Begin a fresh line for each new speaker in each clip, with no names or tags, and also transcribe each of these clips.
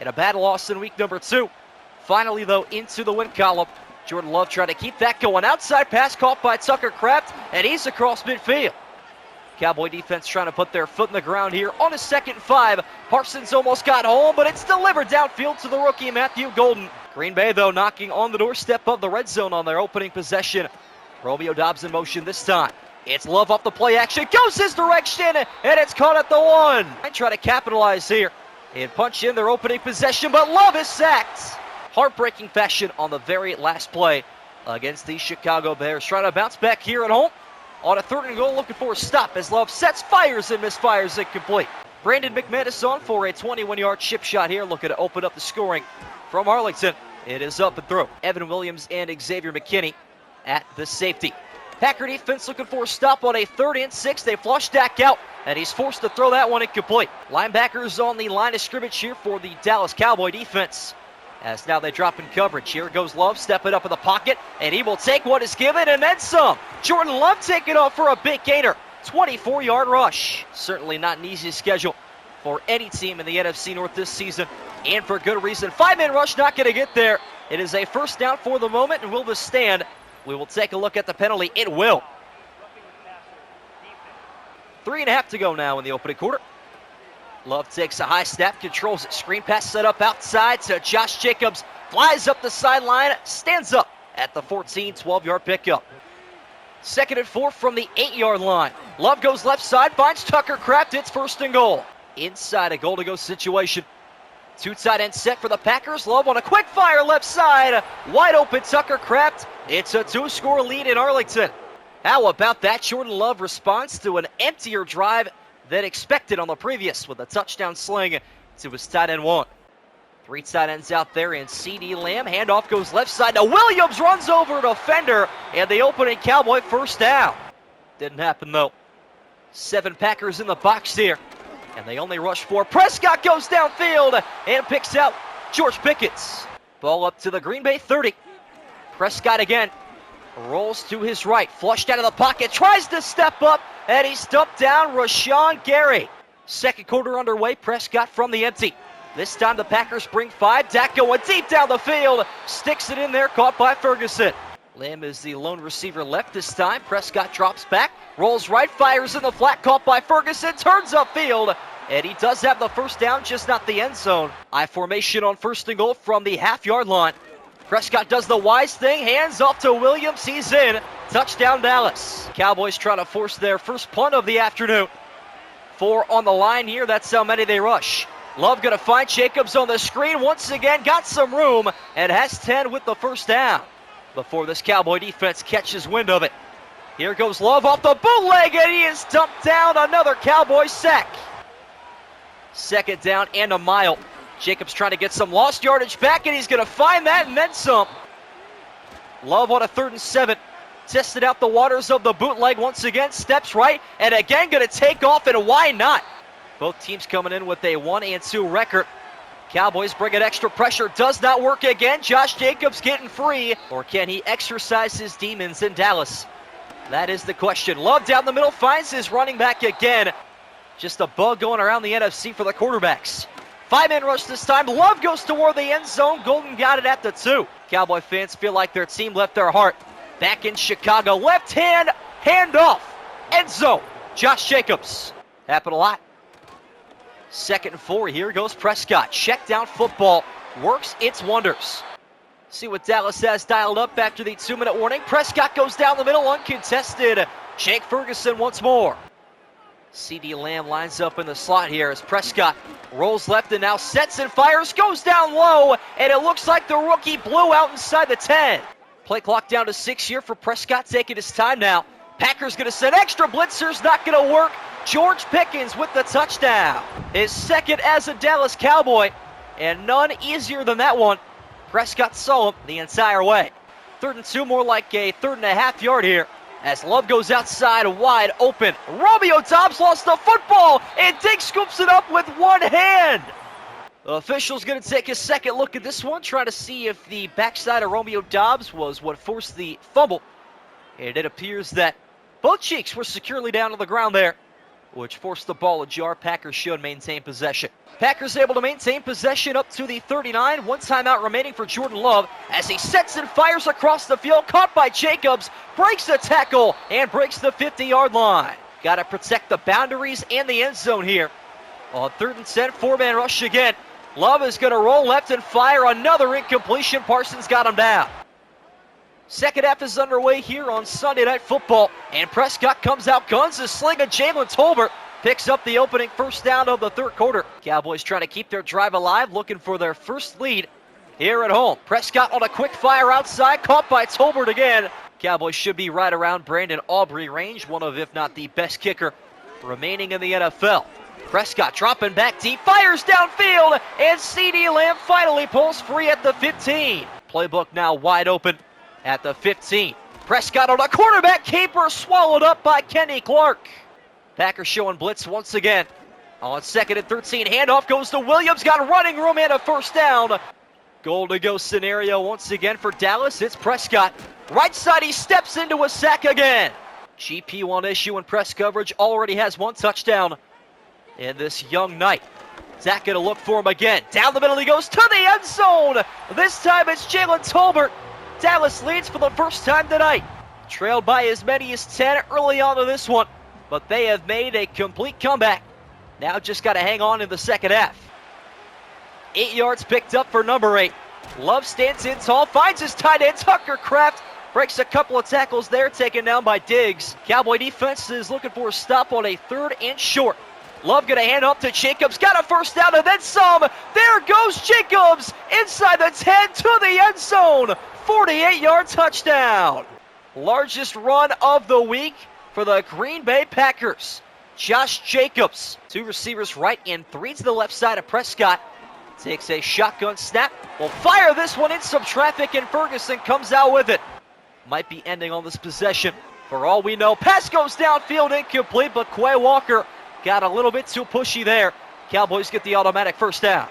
in a bad loss in week number 2. Finally, though, into the win column. Jordan Love trying to keep that going. Outside pass caught by Tucker Kraft, and he's across midfield. Cowboy defense trying to put their foot in the ground here on a 2nd and 5. Parsons almost got home, but it's delivered downfield to the rookie, Matthew Golden. Green Bay, though, knocking on the doorstep of the red zone on their opening possession. Romeo Doubs in motion this time. It's Love off the play action, goes his direction, and it's caught at the 1. I try to capitalize here and punch in their opening possession, but Love is sacked. Heartbreaking fashion on the very last play against the Chicago Bears. Trying to bounce back here at home on a 3rd and goal, looking for a stop as Love sets, fires, and misfires incomplete. Brandon McManus on for a 21-yard chip shot here, looking to open up the scoring from Arlington. It is up and through. Evan Williams and Xavier McKinney at the safety. Packer defense looking for a stop on a 3rd and 6. They flush Dak out, and he's forced to throw that one incomplete. Linebackers on the line of scrimmage here for the Dallas Cowboy defense, as now they drop in coverage. Here goes Love, stepping up in the pocket, and he will take what is given and then some. Jordan Love taking off for a big gainer. 24-yard rush. Certainly not an easy schedule for any team in the NFC North this season, and for good reason. 5-man rush not going to get there. It is a 1st down for the moment, and will this stand? We will take a look at the penalty. It will. 3.5 to go now in the opening quarter. Love takes a high snap, controls it. Screen pass set up outside to Josh Jacobs. Flies up the sideline, stands up at the 14, 12-yard pickup. 2nd and 4 from the 8-yard line. Love goes left side, finds Tucker Kraft. It's 1st and goal. Inside a goal-to-go situation. 2 tight ends set for the Packers. Love on a quick fire left side. Wide open Tucker Kraft. It's a 2-score lead in Arlington. How about that? Jordan Love responds to an emptier drive than expected on the previous with a touchdown sling to his tight end 1. 3 tight ends out there in CeeDee Lamb. Handoff goes left side to Williams, runs over a defender, and the opening Cowboy 1st down. Didn't happen though. 7 Packers in the box here, and they only rush 4. Prescott goes downfield and picks out George Pickens. Ball up to the Green Bay 30. Prescott again rolls to his right, flushed out of the pocket, tries to step up, and he's stumped down. Rashawn Gary. 2nd quarter underway. Prescott from the empty. This time the Packers bring 5. Dak going deep down the field, sticks it in there, caught by Ferguson. Lamb is the lone receiver left this time. Prescott drops back, rolls right, fires in the flat, caught by Ferguson, turns upfield, and he does have the 1st down, just not the end zone. I formation on 1st and goal from the half-yard line. Prescott does the wise thing, hands off to Williams, he's in. Touchdown Dallas. Cowboys trying to force their first punt of the afternoon. 4 on the line here, that's how many they rush. Love going to find Jacobs on the screen once again, got some room, and has 10 with the 1st down before this Cowboy defense catches wind of it. Here goes Love off the bootleg, and he is dumped down. Another Cowboy sack. 2nd down and a mile. Jacobs trying to get some lost yardage back, and he's going to find that and then some. Love on a 3rd and 7. Tested out the waters of the bootleg once again, steps right, and again going to take off, and why not? Both teams coming in with a 1-2 record. Cowboys bringing extra pressure, does not work again. Josh Jacobs getting free, or can he exercise his demons in Dallas? That is the question. Love down the middle, finds his running back again. Just a bug going around the NFC for the quarterbacks. 5-man rush this time. Love goes toward the end zone. Golden got it at the 2. Cowboy fans feel like their team left their heart. Back in Chicago. Left hand, handoff. End zone. Josh Jacobs. Happened a lot. 2nd and 4. Here goes Prescott. Check down football. Works its wonders. See what Dallas has dialed up after the 2-minute warning. Prescott goes down the middle uncontested. Jake Ferguson once more. CeeDee Lamb lines up in the slot here as Prescott rolls left and now sets and fires, goes down low, and it looks like the rookie blew out inside the 10. Play clock down to 6 here for Prescott, taking his time now. Packers going to send extra blitzers, not going to work. George Pickens with the touchdown. His 2nd as a Dallas Cowboy, and none easier than that one. Prescott saw him the entire way. 3rd and 2, more like a 3.5 yard here, as Love goes outside wide open. Romeo Doubs lost the football, and Diggs scoops it up with one hand. The official's going to take a 2nd look at this one, try to see if the backside of Romeo Doubs was what forced the fumble. And it appears that both cheeks were securely down on the ground there. which forced the ball ajar. Packers should maintain possession. Packers able to maintain possession up to the 39. One timeout remaining for Jordan Love as he sets and fires across the field. Caught by Jacobs, breaks the tackle, and breaks the 50-yard line. Got to protect the boundaries and the end zone here. On 3rd and 10, four-man rush again. Love is going to roll left and fire. Another incompletion. Parsons got him down. Second half is underway here on Sunday Night Football, and Prescott comes out guns a sling, and Jalen Tolbert picks up the opening first down of the third quarter. Cowboys trying to keep their drive alive, looking for their first lead here at home. Prescott on a quick fire outside, caught by Tolbert again. Cowboys should be right around Brandon Aubrey range, one of, if not the best kicker remaining in the NFL. Prescott dropping back deep, fires downfield, and CeeDee Lamb finally pulls free at the 15. Playbook now wide open at the 15. Prescott on a quarterback keeper, swallowed up by Kenny Clark. Packers showing blitz once again. On 2nd and 13, handoff goes to Williams, got running room and a first down. Goal to go scenario once again for Dallas. It's Prescott. Right side, he steps into a sack again. GP1 issue in press coverage, already has one touchdown in this young night. Zach gonna look for him again. Down the middle he goes to the end zone. This time it's Jalen Tolbert. Dallas leads for the first time tonight. Trailed by as many as 10 early on in this one, but they have made a complete comeback. Now just got to hang on in the second half. 8 yards picked up for number 8. Love stands in tall, finds his tight end, Tucker Kraft. Breaks a couple of tackles there, taken down by Diggs. Cowboy defense is looking for a stop on a 3rd and short. Love going to hand off to Jacobs, got a first down and then some. There goes Jacobs inside the 10 to the end zone. 48-yard touchdown. Largest run of the week for the Green Bay Packers. Josh Jacobs, 2 receivers right and 3 to the left side of Prescott. Takes a shotgun snap. Will fire this one in some traffic, and Ferguson comes out with it. Might be ending on this possession. For all we know, pass goes downfield, incomplete, but Quay Walker got a little bit too pushy there. Cowboys get the automatic first down.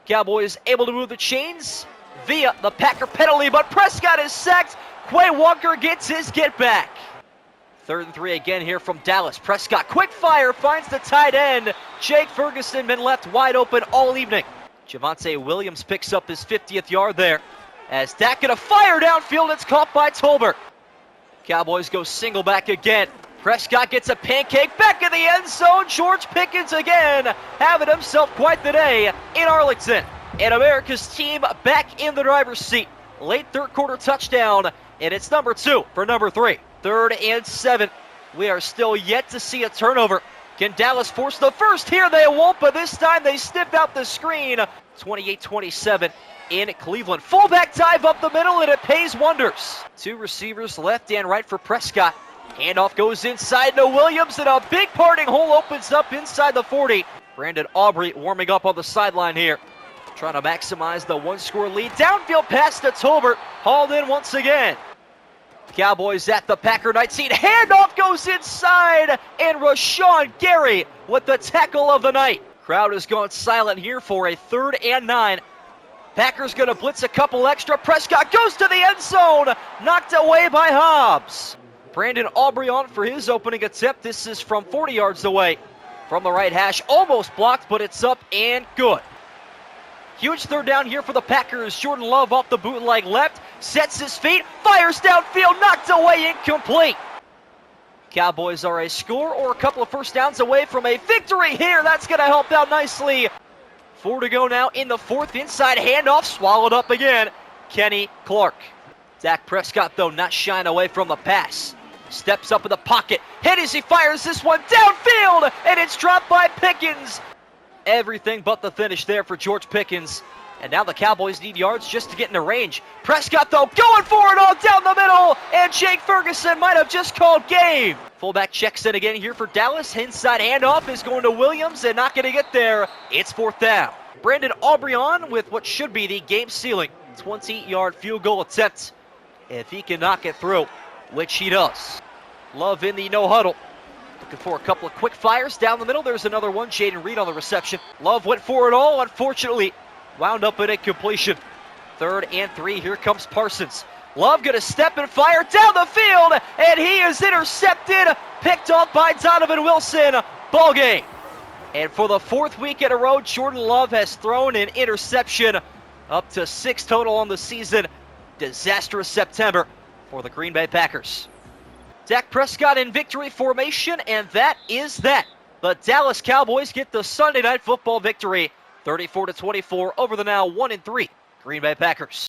Cowboys able to move the chains via the Packer penalty, but Prescott is sacked. Quay Walker gets his get back. 3rd and 3 again here from Dallas. Prescott, quick fire, finds the tight end. Jake Ferguson been left wide open all evening. Javonte Williams picks up his 50th yard there. As Dak gonna fire downfield, it's caught by Tolbert. Cowboys go single back again. Prescott gets a pancake back in the end zone. George Pickens again, having himself quite the day in Arlington. And America's team back in the driver's seat. Late third quarter touchdown, and it's number 2 for number 3. 3rd and 7. We are still yet to see a turnover. Can Dallas force the first? Here they won't, but this time they sniff out the screen. 28-27 in Cleveland. Fullback dive up the middle, and it pays wonders. 2 receivers left and right for Prescott. Handoff goes inside to Williams, and a big parting hole opens up inside the 40. Brandon Aubrey warming up on the sideline here, trying to maximize the 1-score lead. Downfield pass to Tolbert, hauled in once again. Cowboys at the Packer night seat. Handoff goes inside, and Rashawn Gary with the tackle of the night. Crowd is going silent here for a 3rd and 9. Packers going to blitz a couple extra. Prescott goes to the end zone, knocked away by Hobbs. Brandon Aubrey on for his opening attempt. This is from 40 yards away from the right hash. Almost blocked, but it's up and good. Huge 3rd down here for the Packers. Jordan Love off the bootleg left, sets his feet, fires downfield, knocked away, incomplete. Cowboys are a score or a couple of first downs away from a victory here. That's going to help out nicely. 4 to go now in the 4th. Inside handoff, swallowed up again. Kenny Clark. Dak Prescott, though, not shying away from the pass. Steps up in the pocket. Hit as he fires this one downfield, and it's dropped by Pickens. Everything but the finish there for George Pickens. And now the Cowboys need yards just to get into range. Prescott, though, going for it all down the middle, and Jake Ferguson might have just called game. Fullback checks in again here for Dallas. Inside handoff is going to Williams, and not going to get there. It's 4th down. Brandon Aubrey on with what should be the game-sealing 20-yard field goal attempt, if he can knock it through, which he does. Love in the no-huddle. Looking for a couple of quick fires down the middle. There's another one. Jaden Reed on the reception. Love went for it all. Unfortunately, wound up in a completion. 3rd and 3. Here comes Parsons. Love going to step and fire down the field, and he is intercepted. Picked off by Donovan Wilson. Ball game. And for the fourth week in a row, Jordan Love has thrown an interception, up to 6 total on the season. Disastrous September for the Green Bay Packers. Dak Prescott in victory formation, and that is that. The Dallas Cowboys get the Sunday Night Football victory, 34-24 over the now 1-3 Green Bay Packers.